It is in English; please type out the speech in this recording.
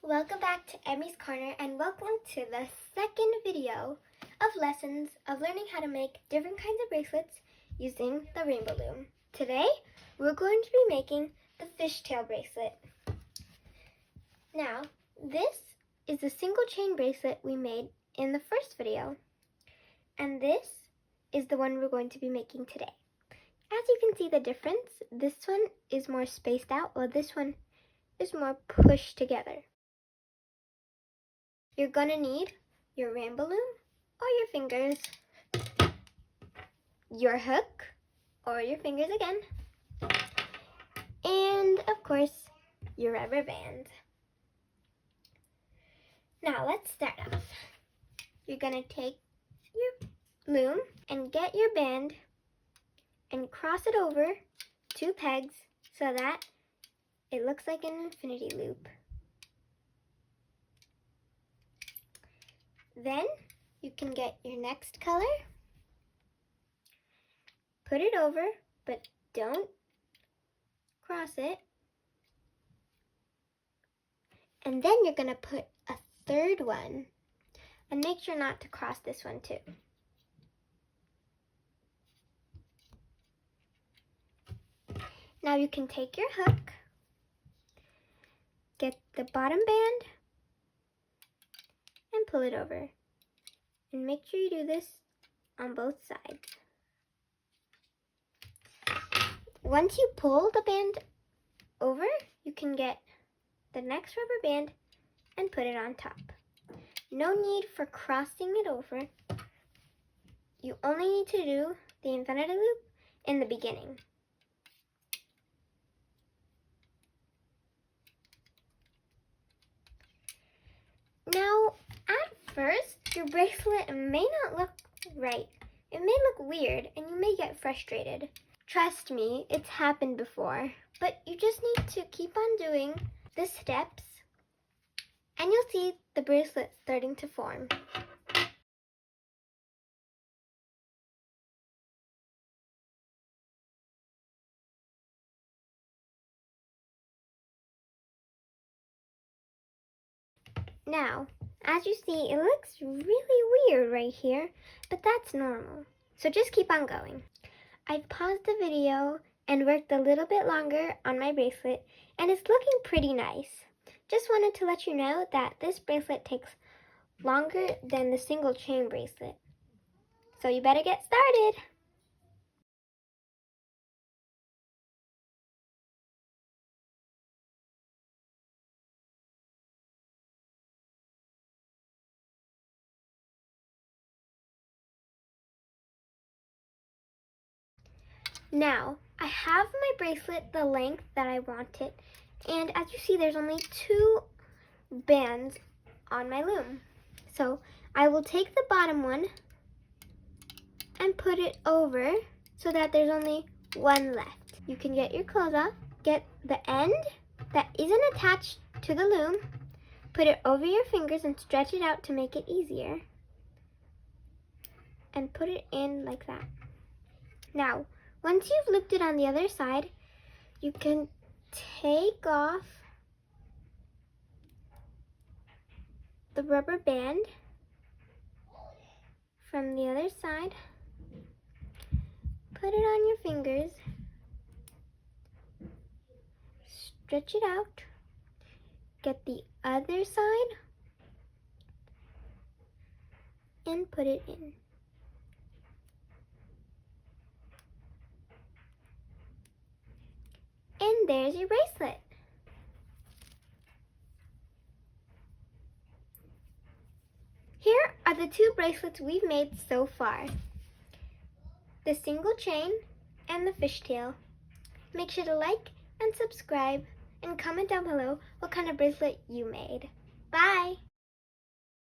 Welcome back to Emmy's Corner and welcome to the second video of lessons of learning how to make different kinds of bracelets using the Rainbow Loom. Today we're going to be making the Fishtail Bracelet. Now this is the single chain bracelet we made in the first video, and this is the one we're going to be making today. As you can see the difference, this one is more spaced out while this one is more pushed together. You're going to need your Rainbow Loom or your fingers, your hook or your fingers again, and of course your rubber band. Now let's start off. You're going to take your loom and get your band and cross it over 2 pegs so that it looks like an infinity loop. Then you can get your next color, put it over, but don't cross it. And then you're going to put a third one, and make sure not to cross this one too. Now you can take your hook, get the bottom band, and pull it over. And make sure you do this on both sides. Once you pull the band over, you can get the next rubber band and put it on top. No need for crossing it over. You only need to do the infinity loop in the beginning. Now, at first, your bracelet may not look right. It may look weird and you may get frustrated. Trust me, it's happened before. But you just need to keep on doing the steps and you'll see the bracelet starting to form. Now, as you see, it looks really weird right here, but that's normal. So just keep on going. I've paused the video and worked a little bit longer on my bracelet, and it's looking pretty nice. Just wanted to let you know that this bracelet takes longer than the single chain bracelet. So you better get started. Now, I have my bracelet the length that I want it, and as you see, there's only 2 bands on my loom. So I will take the bottom one and put it over so that there's only 1 left. You can get your clothes off, get the end that isn't attached to the loom, put it over your fingers and stretch it out to make it easier, and put it in like that. Now, once you've looped it on the other side, you can take off the rubber band from the other side, put it on your fingers, stretch it out, get the other side, and put it in. And there's your bracelet. Here are the 2 bracelets we've made so far. The single chain and the fishtail. Make sure to like and subscribe and comment down below what kind of bracelet you made. Bye!